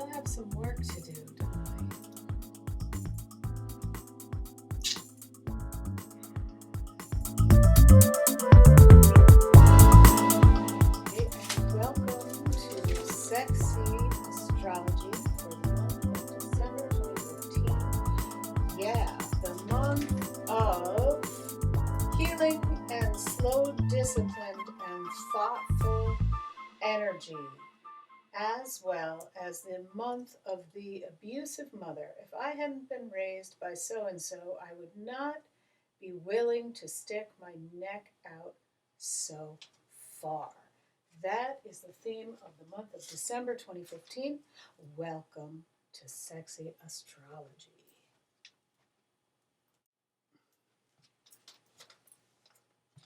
still have some work to do, don't I? Hey, and welcome to Sexy Astrology for the month of December 2015. Yeah, the month of healing and slow, disciplined, and thoughtful energy, as well as the month of the abusive mother. If I hadn't been raised by so and so, I would not be willing to stick my neck out so far. That is the theme of the month of December 2015. Welcome to Sexy Astrology.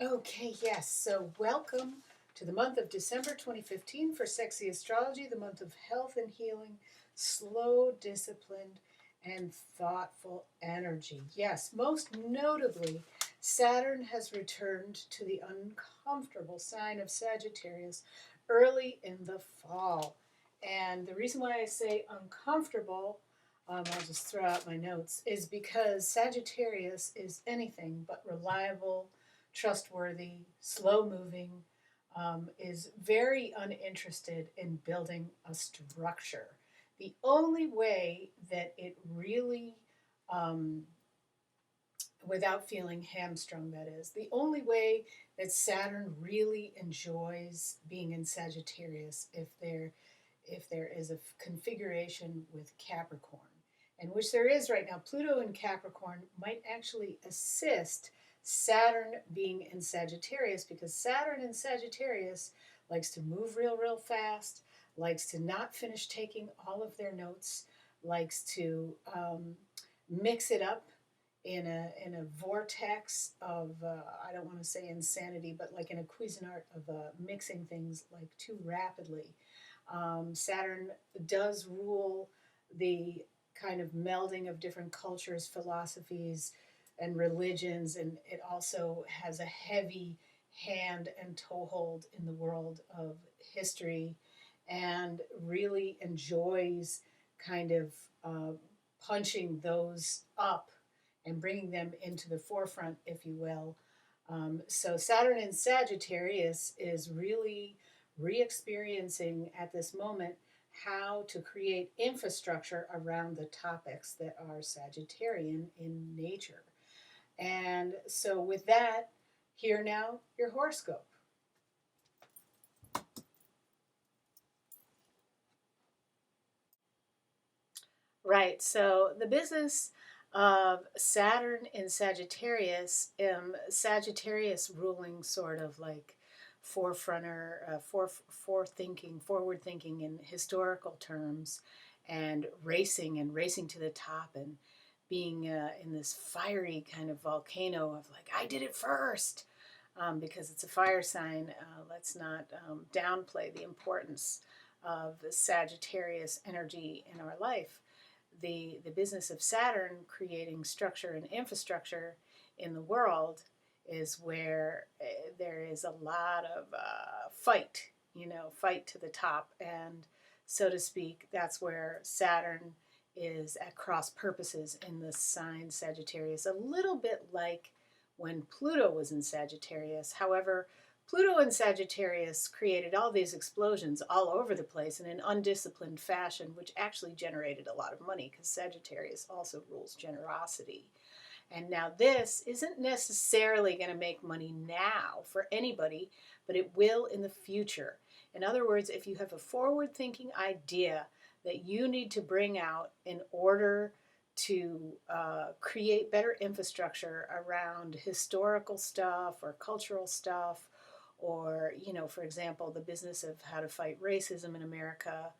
Okay, yes, so welcome to the month of December 2015 for Sexy Astrology, the month of health and healing, slow, disciplined, and thoughtful energy. Yes, most notably, Saturn has returned to the uncomfortable sign of Sagittarius early in the fall. And the reason why I say uncomfortable, I'll just throw out my notes, is because Sagittarius is anything but reliable, trustworthy, slow moving, is very uninterested in building a structure. The only way that it really, without feeling hamstrung, that is, the only way that Saturn really enjoys being in Sagittarius if there is a configuration with Capricorn, and which there is right now. Pluto in Capricorn might actually assist Saturn being in Sagittarius, because Saturn in Sagittarius likes to move real fast, likes to not finish taking all of their notes, likes to mix it up in a vortex of I don't want to say insanity, but like in a Cuisinart of mixing things like too rapidly. Saturn does rule the kind of melding of different cultures, philosophies, and religions, and it also has a heavy hand and toehold in the world of history, and really enjoys kind of punching those up and bringing them into the forefront, if you will. So Saturn in Sagittarius is really re-experiencing at this moment how to create infrastructure around the topics that are Sagittarian in nature. And so with that, here now, your horoscope. Right, so the business of Saturn in Sagittarius, Sagittarius ruling sort of like forefronter, forward thinking in historical terms, and racing to the top, and being in this fiery kind of volcano of like, I did it first, because it's a fire sign. Let's not downplay the importance of the Sagittarius energy in our life. The business of Saturn creating structure and infrastructure in the world is where there is a lot of fight, fight to the top. And so to speak, that's where Saturn is at cross purposes in the sign Sagittarius, a little bit like when Pluto was in Sagittarius. However, Pluto in Sagittarius created all these explosions all over the place in an undisciplined fashion, which actually generated a lot of money, because Sagittarius also rules generosity. And now this isn't necessarily going to make money now for anybody, but it will in the future. In other words, if you have a forward-thinking idea that you need to bring out in order to create better infrastructure around historical stuff or cultural stuff, or, for example, the business of how to fight racism in America,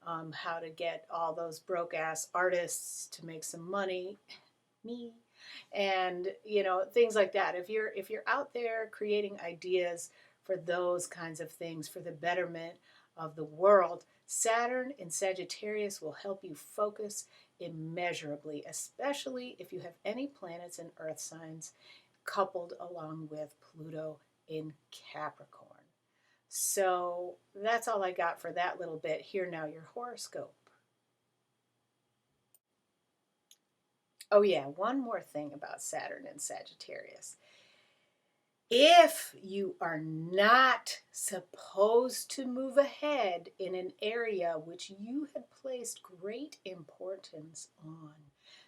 how to get all those broke-ass artists to make some money, me, and, things like that. If you're out there creating ideas for those kinds of things, for the betterment of the world, Saturn in Sagittarius will help you focus immeasurably, especially if you have any planets in earth signs coupled along with Pluto in Capricorn. So that's all I got for that little bit. Here now, your horoscope. Oh, yeah, one more thing about Saturn and Sagittarius. If you are not supposed to move ahead in an area which you had placed great importance on,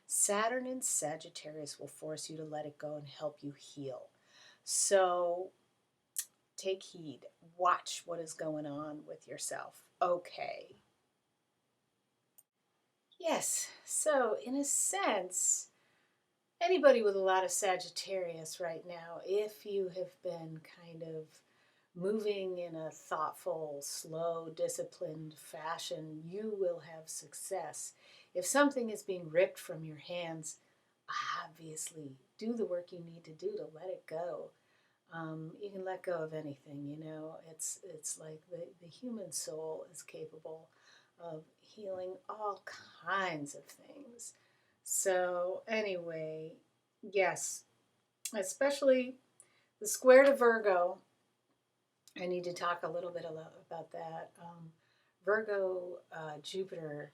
Saturn and Sagittarius will force you to let it go and help you heal. So take heed. Watch what is going on with yourself. Okay. Yes, so in a sense, anybody with a lot of Sagittarius right now, if you have been kind of moving in a thoughtful, slow, disciplined fashion, you will have success. If something is being ripped from your hands, obviously do the work you need to do to let it go. You can let go of anything, you know. It's like the human soul is capable of healing all kinds of things. So anyway, yes, especially the square to Virgo. I need to talk a little bit about that. Virgo, Jupiter,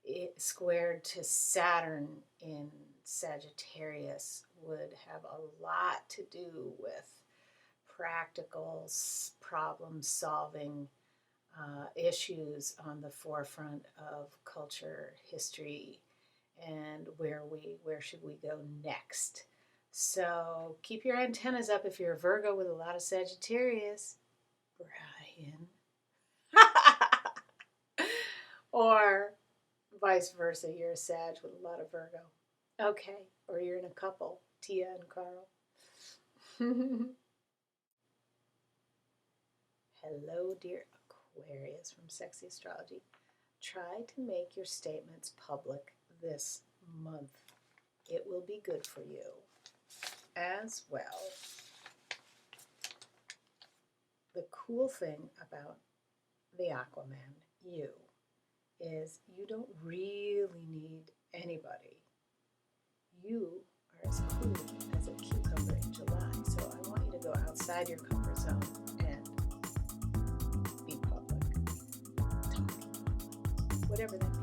it squared to Saturn in Sagittarius would have a lot to do with practical problem solving issues on the forefront of culture, history, and where should we go next. So keep your antennas up if you're a Virgo with a lot of Sagittarius, Brian. Or vice versa, you're a Sag with a lot of Virgo. Okay, or you're in a couple, Tia and Carl. Hello, dear Aquarius from Sexy Astrology. Try to make your statements public this month. It will be good for you as well. The cool thing about the Aquaman, you, is you don't really need anybody. You are as cool as a cucumber in July. So I want you to go outside your comfort zone and be public. Talk. Whatever that means.